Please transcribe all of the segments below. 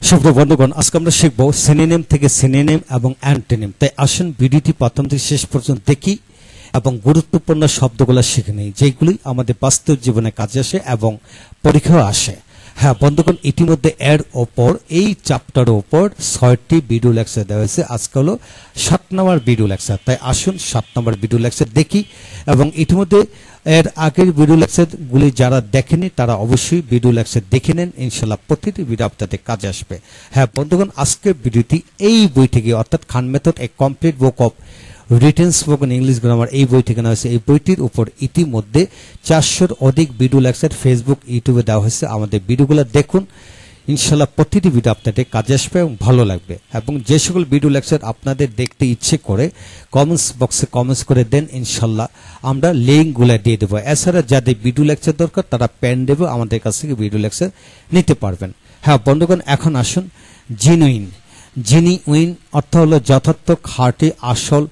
সুপ্রিয় বন্ধুগণ, আজকে আমরা শিখব সিনোনিম থেকে সিনোনিম এবং অ্যান্টোনিম। তাই আসুন ভিডিওটি প্রথম থেকে শেষ পর্যন্ত দেখি এবং গুরুত্বপূর্ণ শব্দগুলো শিখে নিই, যেগুলি আমাদের বাস্তব জীবনে কাজে আসে এবং পরীক্ষাও আসে। হ্যাঁ বন্ধুগণ, ইতিমধ্যে এর ওপর এই চ্যাপ্টারের ওপর 6টি ভিডিও লেকচার দেওয়া হয়েছে। আজকে হলো 7 নম্বর ভিডিও লেকচার। তাই আসুন 7 নম্বর ভিডিও লেকচার দেখি এবং ইতিমধ্যে এর আগের ভিডিও লেকচারগুলি যারা দেখেনি তারা অবশ্যই ভিডিও লেকচার দেখে নেন। ইনশাল্লাহ প্রতিটি ভিডিও আপনাদের কাজে আসবে। হ্যাঁ বন্ধুগণ, আজকের ভিডিওটি এই বই থেকে অর্থাৎ Khan method a complete book of written spoken English grammar এই বই থেকে নেওয়া হয়েছে। এই বইটির উপর ইতিমধ্যে 400-র অধিক ভিডিও লেকচার ফেসবুক ইউটিউবে দেওয়া হয়েছে। আমাদের ভিডিওগুলো দেখুন, ইনশাল্লাহ প্রতিটি ভিডিও আপনাদের কাজে আসবে এবং ভালো লাগবে। এবং যে সকল ভিডিও লেকচার আপনাদের দেখতে ইচ্ছে করে কমেন্টস বক্সে কমেন্টস করে দেন, ইনশাল্লাহ আমরা লিঙ্কগুলো দিয়ে দেবো। এছাড়া যাদের ভিডিও লেকচার দরকার তারা পেন দেবে, আমাদের কাছ থেকে ভিডিও লেকচার নিতে পারবেন। হ্যাঁ বন্ধুগণ, এখন আসুন জেনুইন। জেনুইন অর্থ হলো যথার্থ, খাঁটি, আসল,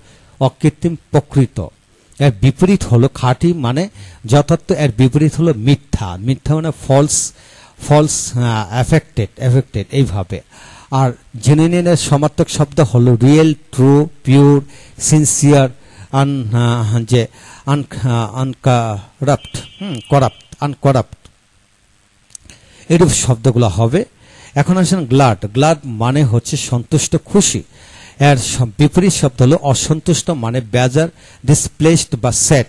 অকৃত্রিম, প্রকৃত। এর বিপরীত হলো খাঁটি মানে যথার্থ, এর বিপরীত হলো মিথ্যা। মিথ্যা মানে ফলস, অ্যাফেক্টেড এইভাবে। আর জেনুইনের সমার্থক শব্দ হলো রিয়েল, ট্রু, পিওর, সিনসিয়ার, আনকরাপ্ট এরূপ শব্দগুলো হবে। এখন আসেন গ্লাড। গ্লাড মানে হচ্ছে সন্তুষ্ট, খুশি। এর বিপরীত শব্দ হলো অসন্তুষ্ট মানে বেজার, ডিসপ্লেসড বা স্যাড,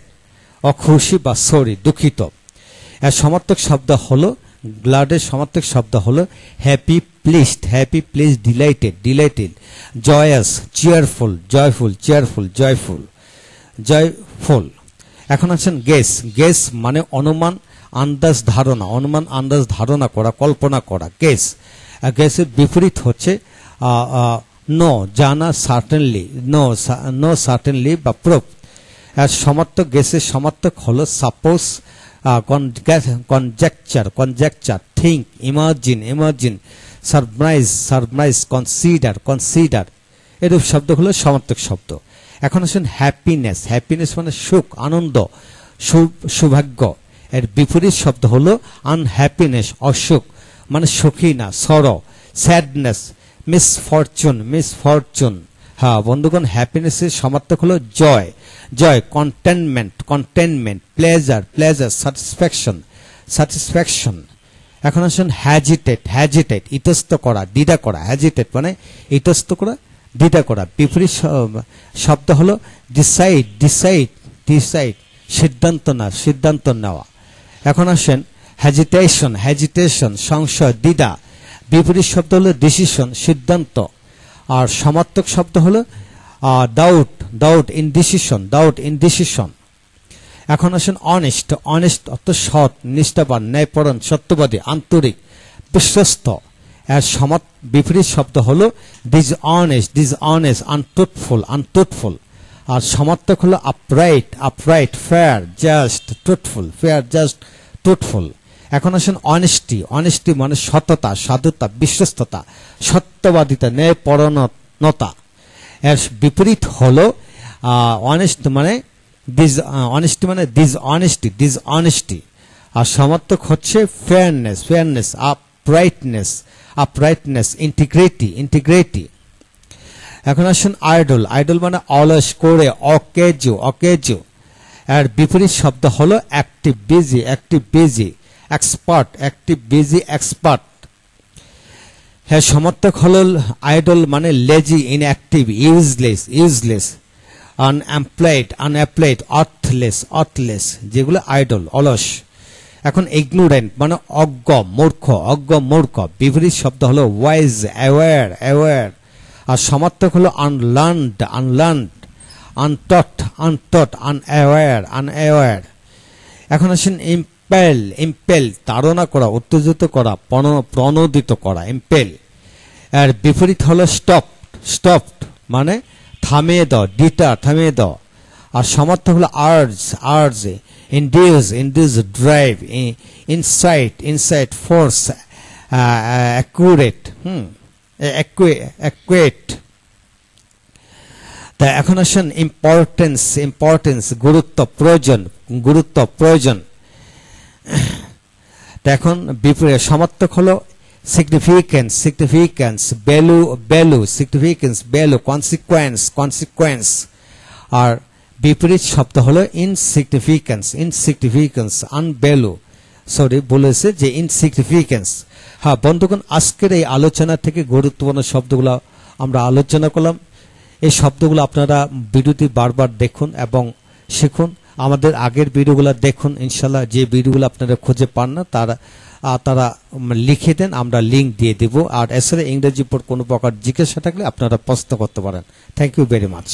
অখুশি বা সরি, দুঃখিত। এর সমার্থক শব্দ হলো গ্লাডের সমার্থক শব্দ হলো happy, pleased, delighted, জয়াস, cheerful, joyful. এখন আছেন গেস। গেস মানে অনুমান, আন্দাজ, ধারণা করা, কল্পনা করা। গেসের বিপরীত হচ্ছে নো, জানা, সার্টেনলি বা প্রুফ। আর সমার্থক গেসের সমার্থক হলো suppose, conjecture, think, imagine, surprise, consider এরূপ শব্দ হলো সমার্থক শব্দ। এখন আসেন হ্যাপিনেস। হ্যাপিনেস মানে সুখ, আনন্দ, সৌভাগ্য। এর বিপরীত শব্দ হলো আনহ্যাপিনেস, অসুখ মানে সুখী না, সরো। Sadness, misfortune. হ্যাঁ বন্ধুগণ, হ্যাপিনেসের সমার্থক হলো জয়, কন্টেনমেন্ট, প্লেজার, স্যাটিসফ্যাকশন। এখন আসুন হ্যাজিটেট, ইতস্ত করা, দ্বিধা করা। হ্যাজিটেট মানে ইতস্ত করা, দ্বিধা করা। বিপরীত শব্দ হলো ডিসাইড, সিদ্ধান্ত নেওয়া। এখন আসেন হ্যাজিটেশন, সংশয়, দ্বিধা। বিপরীত শব্দ হলো ডিসিশন, সিদ্ধান্ত। আর সমার্থক শব্দ হলো ডাউট, ইনডিসিশন। এখন আসেন অনেস্ট অর্থ সৎ, নিষ্ঠাবান, ন্যায়পরায়ণ, সত্যবাদী, আন্তরিক, বিশ্বস্ত। এর বিপরীত শব্দ হলো ডিসঅনেস্ট, আনট্রুথফুল। আর সমার্থক হলো আপরাইট, ফেয়ার, জাস্ট, ট্রুথফুল। এখন আসেন অনেস্টি মানে সততা, সাধুতা, বিশ্বস্ততা, সত্যবাদিতা, ন্যায়পরায়ণতা। এর বিপরীত হলো ডিসঅনেস্টি। আর সমার্থক হচ্ছে ফেয়ারনেস, আপরাইটনেস, ইন্টিগ্রিটি। এখন আসুন আইডল মানে অলস, করে, অকেজো। এর বিপরীত শব্দ হলো অ্যাক্টিভ বিজি, এক্সপার্ট। হ্যাঁ সমার্থক হলো আইডল মানে লেজি, ইনঅ্যাক্টিভ, ইউজলেস, আনঅ্যাপ্লাইড, আর্থলেস, যেগুলো আইডল, অলস। এখন ইগনোরেন্ট মানে অজ্ঞ, মূর্খ। বিপরীত শব্দ হলো ওয়াইজ, অ্যাওয়ার। আর সমার্থক হলো আনলার্নড, আনটট, আনঅ্যাওয়ার। এখন আসেন ইম্পেল, তাড়না করা, উত্তেজিত করা, প্রণোদিত করা, ইম্পেল। এর বিপরীত হলো স্টপড মানে থামিয়ে দাও। আর সমার্থক হলো urge, induce, drive, incite, force, actuate. তা এখন আসেন ইম্পর্টেন্স, গুরুত্ব, প্রয়োজন। এখন বিপরীত সমার্থক হলো significance, significance, value, value, significance, value, consequence, consequence. আর বিপরীত শব্দ হলো insignificance, insignificance, unvalue. সরি বলেছে যে insignificance. হ্যাঁ বন্ধুগণ, আজকের এই আলোচনা থেকে গুরুত্বপূর্ণ শব্দগুলো আমরা আলোচনা করলাম। এই শব্দগুলো আপনারা ভিডিওটি বারবার দেখুন এবং শিখুন। আমাদের আগের ভিডিওগুলো দেখুন, ইনশাল্লাহ যে ভিডিওগুলো আপনারা খুঁজে পান না তারা লিখে দেন, আমরা লিংক দিয়ে দেব। আর এছাড়া ইংরেজি পর কোনো প্রকার জিজ্ঞাসা থাকলে আপনারা প্রশ্ন করতে পারেন। Thank you very much.